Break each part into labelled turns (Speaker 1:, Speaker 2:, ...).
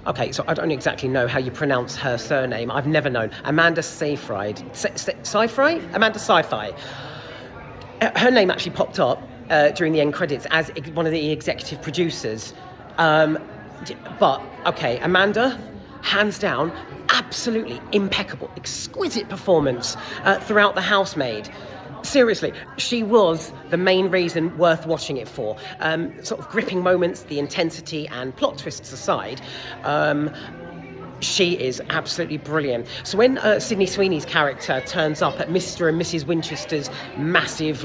Speaker 1: Okay, so I don't exactly know how you pronounce her surname. I've never known. Amanda Seyfried. Seyfried? Amanda Seyfried. Her name actually popped up during the end credits as one of the executive producers. But, okay, Amanda, hands down, absolutely impeccable, exquisite performance throughout The Housemaid. Seriously, she was the main reason worth watching it for. Sort of gripping moments, the intensity and plot twists aside, she is absolutely brilliant. So when Sydney Sweeney's character turns up at Mr. and Mrs. Winchester's massive,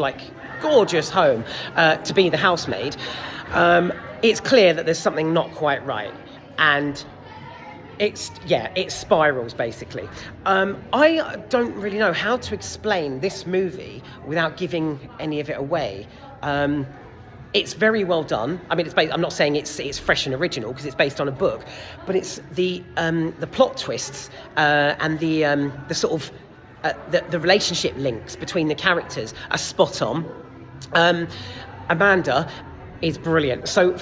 Speaker 1: gorgeous home to be the housemaid, it's clear that there's something not quite right. And it spirals, basically. I don't really know how to explain this movie without giving any of it away. It's very well done. I mean, I'm not saying it's fresh and original because it's based on a book, but it's the plot twists and the sort of the relationship links between the characters are spot on. Amanda is brilliant. So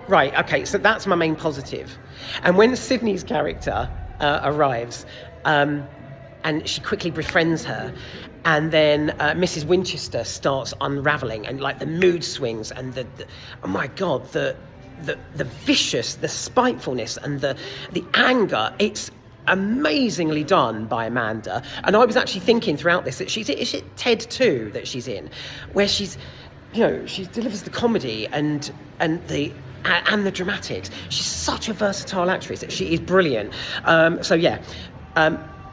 Speaker 1: right, okay, so that's my main positive. And when Sydney's character arrives, and she quickly befriends her, and then Mrs. Winchester starts unravelling, and the mood swings, and the oh my God, the vicious, the spitefulness, and the anger. It's amazingly done by Amanda. And I was actually thinking throughout this that is it Ted 2 that she's in, where she delivers the comedy and the dramatics. She's such a versatile actress. She is brilliant.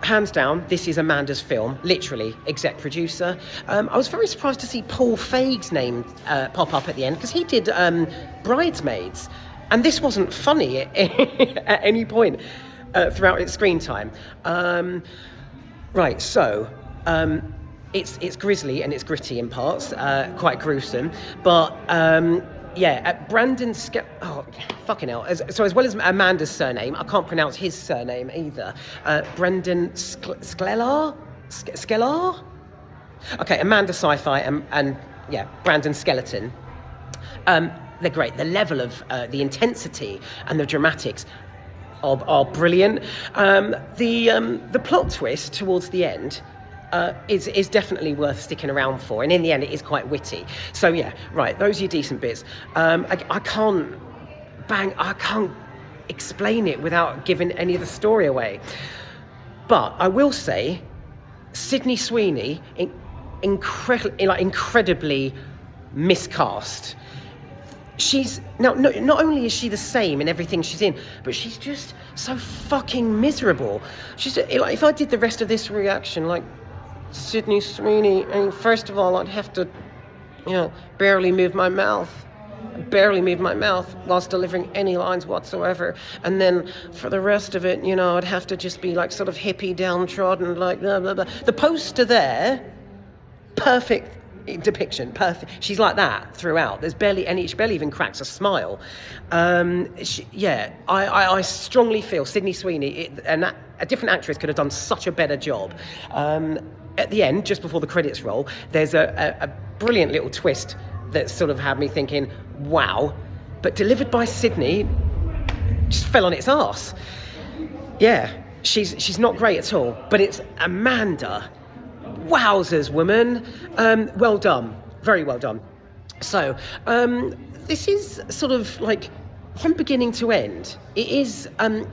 Speaker 1: Hands down, this is Amanda's film, literally, exec producer. I was very surprised to see Paul Feig's name pop up at the end, because he did Bridesmaids, and this wasn't funny at any point throughout its screen time. It's grisly and it's gritty in parts, quite gruesome, but Brandon fucking hell. So as well as Amanda's surname, I can't pronounce his surname either. Brendan Sklelar? Okay, Amanda Sci-Fi and Brandon Skeleton. They're great. The level of the intensity and the dramatics are brilliant. The plot twist towards the end is definitely worth sticking around for, and in the end it is quite witty. So those are your decent bits. I can't explain it without giving any of the story away, but I will say Sydney Sweeney incredibly miscast. She's now not only is she the same in everything she's in, but she's just so fucking miserable. She's if I did the rest of this reaction Sydney Sweeney, first of all, I'd have to, barely move my mouth whilst delivering any lines whatsoever. And then for the rest of it, I'd have to just be sort of hippie, downtrodden, blah, blah, blah. The poster there, perfect depiction, perfect. She's like that throughout. There's barely any, she barely even cracks a smile. I strongly feel Sydney Sweeney, a different actress could have done such a better job. At the end, just before the credits roll, there's a brilliant little twist that sort of had me thinking, wow, but delivered by Sydney, just fell on its arse. Yeah, she's not great at all, but it's Amanda. Wowzers, woman. Well done. Very well done. So, this is sort of from beginning to end, it is,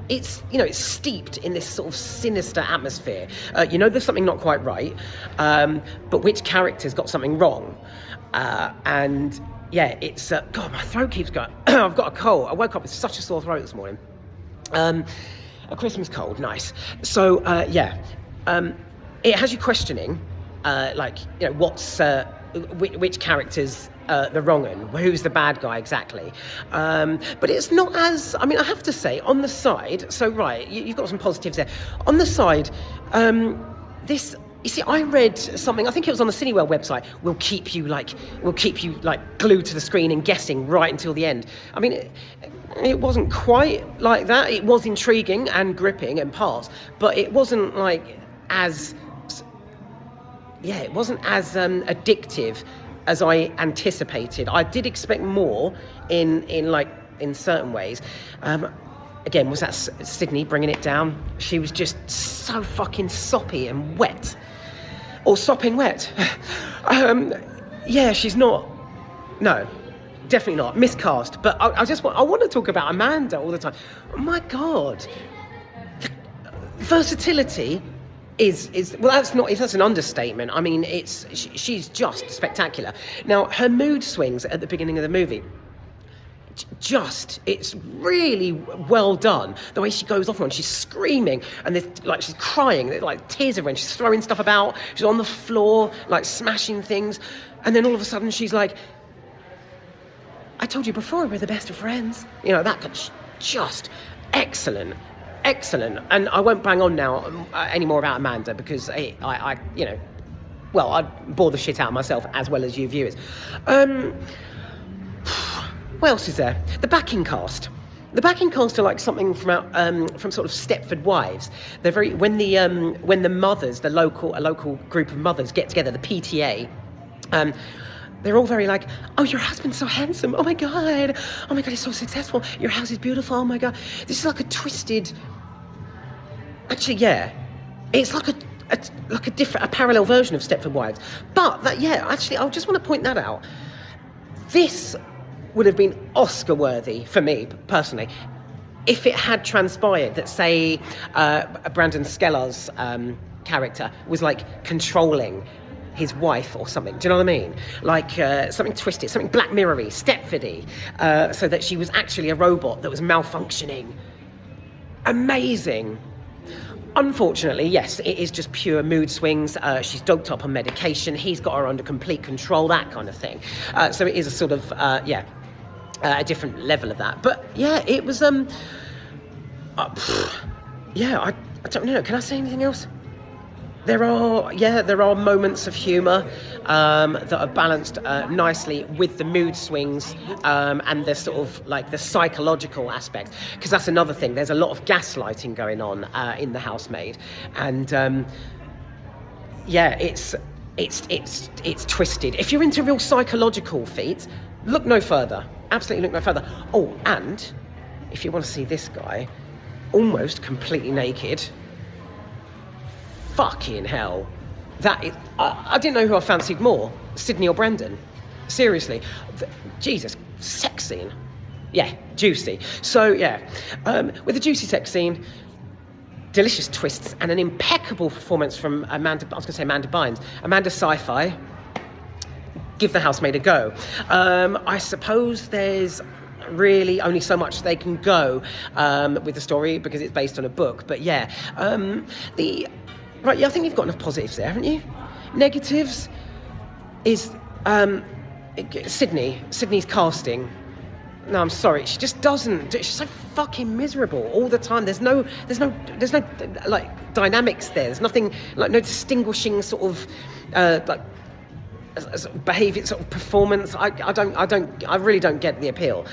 Speaker 1: it's steeped in this sort of sinister atmosphere. There's something not quite right, but which character's got something wrong? It's, God, my throat keeps going. I've got a cold. I woke up with such a sore throat this morning. A Christmas cold, nice. So, it has you questioning, what's, which character's the wrong one, who's the bad guy exactly. But it's not as, I have to say, on the side, so right, you've got some positives there. On the side, this, you see, I read something, I think it was on the Cineworld website, will keep you glued to the screen and guessing right until the end. It wasn't quite like that. It was intriguing and gripping in parts, but it wasn't as addictive as I anticipated. I did expect more in certain ways. again, was that Sydney bringing it down? She was just so fucking soppy and wet. Or sopping wet. Yeah, she's not... No, definitely not. Miscast. But I want to talk about Amanda all the time. Oh my God. Versatility is well, that's an understatement. I mean, she's just spectacular. Now, her mood swings at the beginning of the movie, it's really well done. The way she goes off on, she's screaming, and she's crying, there's like tears everywhere, and she's throwing stuff about, she's on the floor, like smashing things, and then all of a sudden she's like, I told you before we're the best of friends. You know, that just excellent. And I won't bang on now anymore about Amanda, because I you know, well, I bore the shit out of myself as well as you viewers. What else is there? The backing cast. The backing cast are like something from sort of Stepford Wives. They're very when the mothers, a local group of mothers get together, the PTA. They're all very like, oh, your husband's so handsome. Oh my God, he's so successful. Your house is beautiful. Oh my God, this is like a twisted. Actually, yeah, it's like a parallel version of Stepford Wives. But actually, I just want to point that out. This would have been Oscar worthy for me personally if it had transpired that, say, Brandon Skellar's character was like controlling his wife or something. Do you know what I mean? Like something twisted, something Black Mirror-y, Stepford-y, so that she was actually a robot that was malfunctioning. Amazing. Unfortunately, yes, it is just pure mood swings. She's doped up on medication. He's got her under complete control, that kind of thing. So it is a sort of, a different level of that. But yeah, it was, I don't know. Can I say anything else? There are moments of humour that are balanced nicely with the mood swings and the sort of like the psychological aspect, because that's another thing. There's a lot of gaslighting going on in The Housemaid, and it's twisted. If you're into real psychological feats, look no further. Absolutely look no further. Oh, and if you want to see this guy almost completely naked. Fucking hell. That is, I didn't know who I fancied more, Sydney or Brendan. Seriously. Jesus, sex scene. Yeah, juicy. So, with a juicy sex scene, delicious twists, and an impeccable performance from Amanda Bynes. Amanda Sci-Fi. Give The Housemaid a go. I suppose there's really only so much they can go with the story because it's based on a book. But Right, I think you've got enough positives there, haven't you? Negatives is Sydney's casting. No, I'm sorry, she just doesn't. She's so fucking miserable all the time. There's no like dynamics there. There's nothing like no distinguishing sort of behaviour, sort of performance. I really don't get the appeal.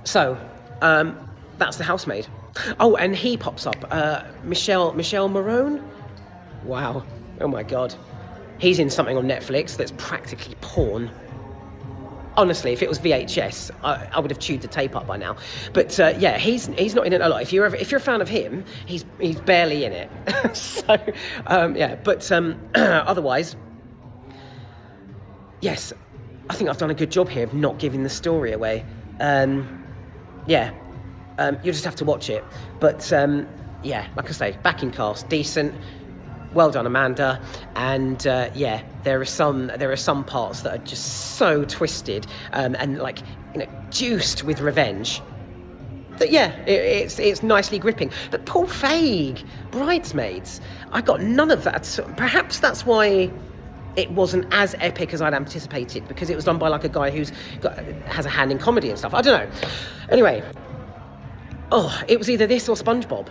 Speaker 1: So that's The Housemaid. Oh, and he pops up, Michelle Marone. Wow, oh my God, he's in something on Netflix that's practically porn. Honestly, if it was VHS, I would have chewed the tape up by now. But he's not in it a lot. If you're a fan of him, he's barely in it. So otherwise, yes, I think I've done a good job here of not giving the story away. You just have to watch it. But, like I say, backing cast, decent. Well done, Amanda. And, there are some parts that are just so twisted and, like, you know, juiced with revenge. But, it's nicely gripping. But Paul Feig, Bridesmaids, I got none of that. Perhaps that's why it wasn't as epic as I'd anticipated, because it was done by, like, a guy has a hand in comedy and stuff. I don't know. Anyway... Oh, it was either this or SpongeBob.